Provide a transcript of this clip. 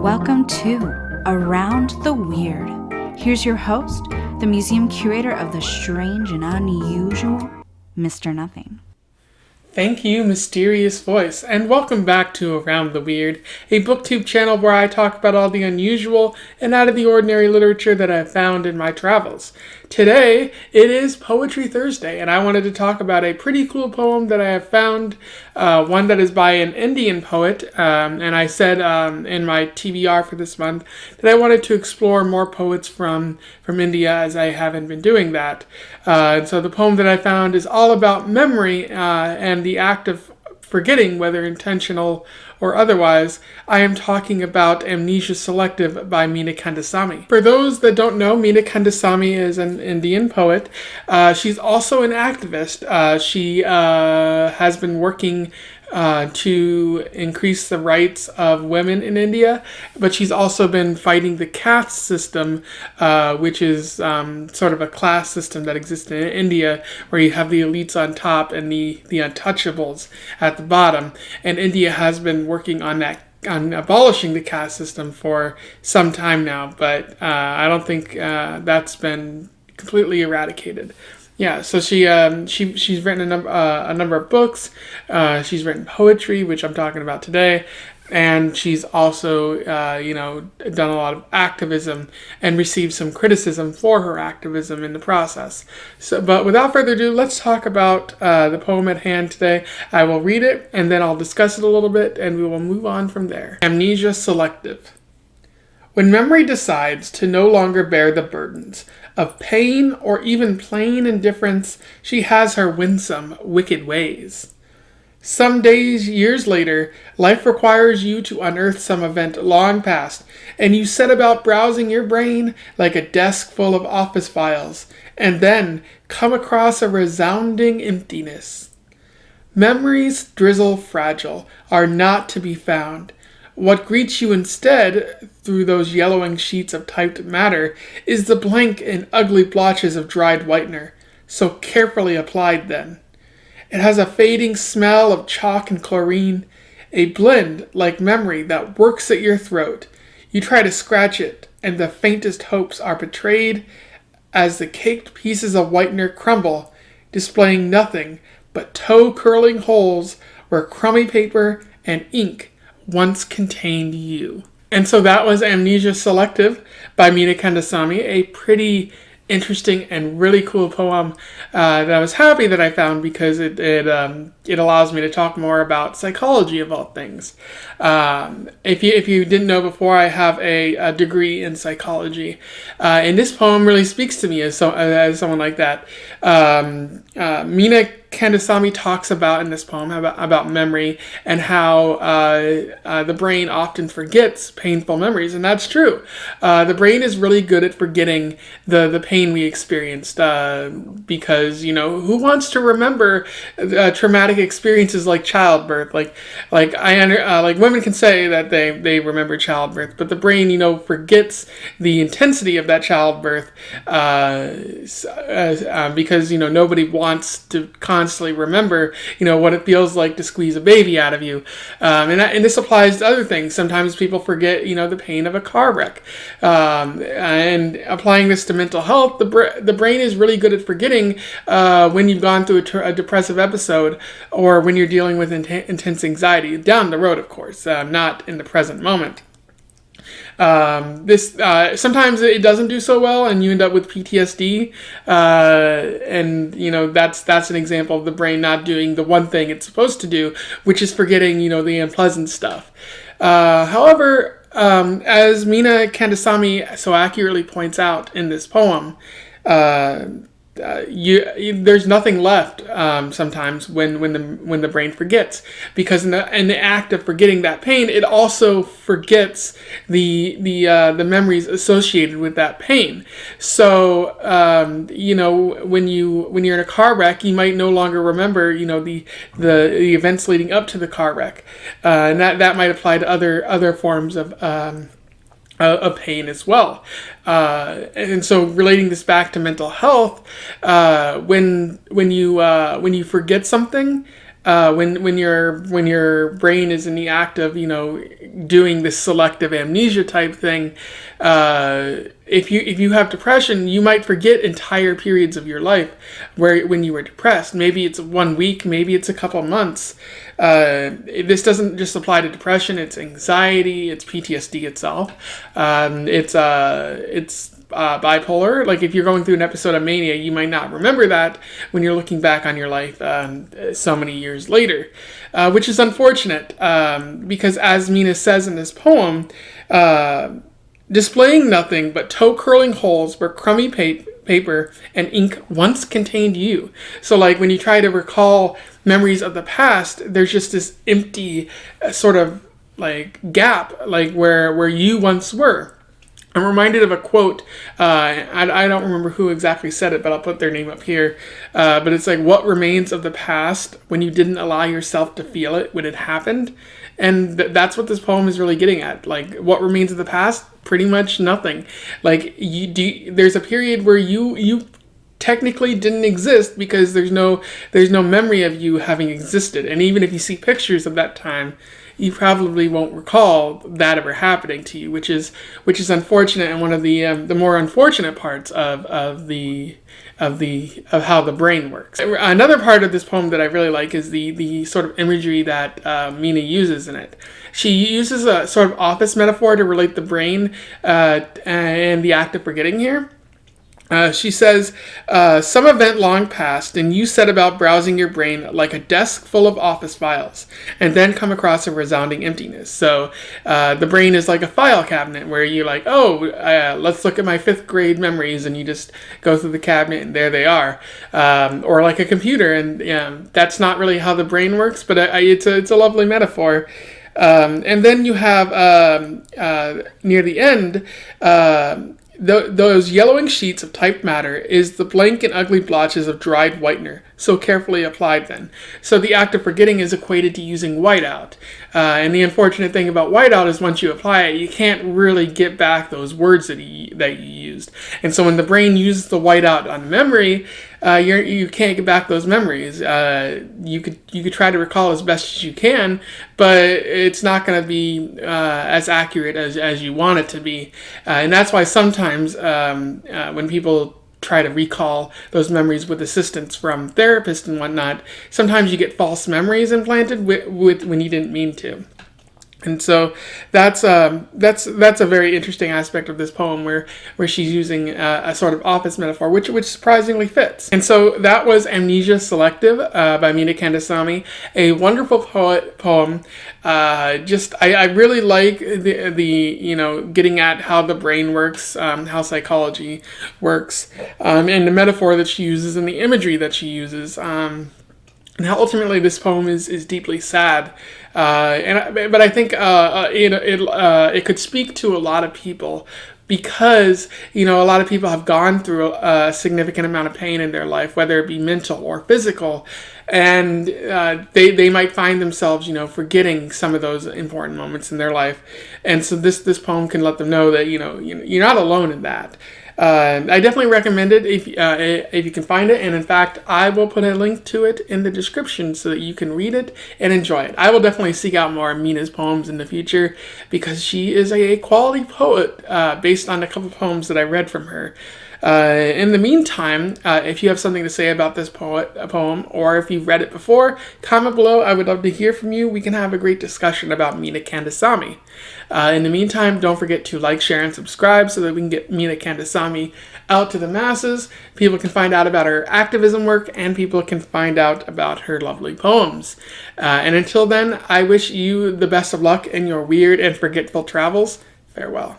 and welcome to Around the Weird. Here's your host, the museum curator of the strange and unusual, Mr. Nothing. Thank you, mysterious voice, and welcome back to Around the Weird, a booktube channel where I talk about all the unusual and out of the ordinary literature that I've found in my travels. Today, it is Poetry Thursday, and I wanted to talk about a pretty cool poem that I have found, one that is by an Indian poet, and I said in my TBR for this month that I wanted to explore more poets from India, as I haven't been doing that. And so the poem that I found is all about memory and the act of forgetting, whether intentional or otherwise. I am talking about Amnesia Selective by Meena Kandesamy. For those that don't know, Meena Kandesamy is an Indian poet. She's also an activist. She has been working to increase the rights of women in India, but she's also been fighting the caste system, which is sort of a class system that exists in India, where you have the elites on top and the untouchables at the bottom. And India has been working on abolishing the caste system for some time now, but I don't think that's been completely eradicated. Yeah, so she's written a number of books. She's written poetry, which I'm talking about today, and she's also done a lot of activism and received some criticism for her activism in the process. So, but without further ado, let's talk about the poem at hand today. I will read it and then I'll discuss it a little bit, and we will move on from there. Amnesia Selective. When memory decides to no longer bear the burdens of pain or even plain indifference, she has her winsome, wicked ways. Some days, years later, life requires you to unearth some event long past, and you set about browsing your brain like a desk full of office files, and then come across a resounding emptiness. Memories, drizzle fragile, are not to be found. What greets you instead, through those yellowing sheets of typed matter, is the blank and ugly blotches of dried whitener, so carefully applied then. It has a fading smell of chalk and chlorine, a blend like memory that works at your throat. You try to scratch it, and the faintest hopes are betrayed as the caked pieces of whitener crumble, displaying nothing but toe-curling holes where crummy paper and ink once contained you. And so that was Amnesia Selective by Meena Kandesamy, a pretty interesting and really cool poem that I was happy that I found, because it allows me to talk more about psychology of all things. If you didn't know before, I have a degree in psychology, and this poem really speaks to me as someone like that. Meena Kandesamy talks about in this poem about memory and how the brain often forgets painful memories, and that's true. The brain is really good at forgetting the pain we experienced, because who wants to remember traumatic experiences like childbirth? Like women can say that they remember childbirth, but the brain forgets the intensity of that childbirth, because nobody wants to constantly remember what it feels like to squeeze a baby out of you, and this applies to other things. Sometimes people forget the pain of a car wreck, and applying this to mental health, the brain is really good at forgetting when you've gone through a depressive episode, or when you're dealing with intense anxiety down the road, of course, not in the present moment. This sometimes it doesn't do so well, and you end up with PTSD, and that's an example of the brain not doing the one thing it's supposed to do, which is forgetting the unpleasant stuff. However, as Meena Kandesamy so accurately points out in this poem, there's nothing left sometimes when the brain forgets, because in the act of forgetting that pain, it also forgets the memories associated with that pain. So when you're in a car wreck, you might no longer remember the events leading up to the car wreck, and that might apply to other forms of pain as well. And so relating this back to mental health, when you forget something, when your brain is in the act of doing this selective amnesia type thing. If you have depression, you might forget entire periods of your life when you were depressed. Maybe it's 1 week, maybe it's a couple months. This doesn't just apply to depression. It's anxiety, it's PTSD itself. It's bipolar. Like if you're going through an episode of mania, you might not remember that when you're looking back on your life so many years later, which is unfortunate because, as Meena says in this poem, displaying nothing but toe-curling holes where crummy paper and ink once contained you. So like when you try to recall memories of the past, there's just this empty sort of like gap, like where you once were. I'm reminded of a quote. I don't remember who exactly said it, but I'll put their name up here. But it's like, what remains of the past when you didn't allow yourself to feel it when it happened? And that's what this poem is really getting at. Like, what remains of the past? Pretty much nothing. Like, there's a period where you technically didn't exist because there's no memory of you having existed. And even if you see pictures of that time, you probably won't recall that ever happening to you, which is unfortunate, and one of the more unfortunate parts of how the brain works. Another part of this poem that I really like is the sort of imagery that Meena uses in it. She uses a sort of office metaphor to relate the brain and the act of forgetting here. She says, some event long past, and you set about browsing your brain like a desk full of office files, and then come across a resounding emptiness. So the brain is like a file cabinet where you're like, let's look at my 5th grade memories, and you just go through the cabinet, and there they are. Or like a computer, and that's not really how the brain works, but it's a lovely metaphor. And then you have, near the end, those yellowing sheets of typed matter is the blank and ugly blotches of dried whitener, so carefully applied then. So the act of forgetting is equated to using whiteout. And the unfortunate thing about whiteout is once you apply it, you can't really get back those words that you used. And so when the brain uses the whiteout on memory, you can't get back those memories. You could try to recall as best as you can, but it's not going to be as accurate as you want it to be. And that's why sometimes when people try to recall those memories with assistance from therapists and whatnot, sometimes you get false memories implanted with when you didn't mean to. And so that's a very interesting aspect of this poem where she's using a sort of office metaphor, which surprisingly fits. And so that was Amnesia Selective by Meena Kandesamy, a wonderful poem. I really like the getting at how the brain works, how psychology works, and the metaphor that she uses and the imagery that she uses. And how ultimately this poem is deeply sad, but I think it could speak to a lot of people because a lot of people have gone through a significant amount of pain in their life, whether it be mental or physical, and they might find themselves forgetting some of those important moments in their life, and so this poem can let them know that you're not alone in that. I definitely recommend it if you can find it, and in fact, I will put a link to it in the description so that you can read it and enjoy it. I will definitely seek out more of Meena's poems in the future because she is a quality poet based on a couple poems that I read from her. In the meantime, if you have something to say about this poem, or if you've read it before, comment below. I would love to hear from you. We can have a great discussion about Meena Kandesamy. In the meantime, don't forget to like, share, and subscribe so that we can get Meena Kandesamy out to the masses. People can find out about her activism work, and people can find out about her lovely poems. And until then, I wish you the best of luck in your weird and forgetful travels. Farewell.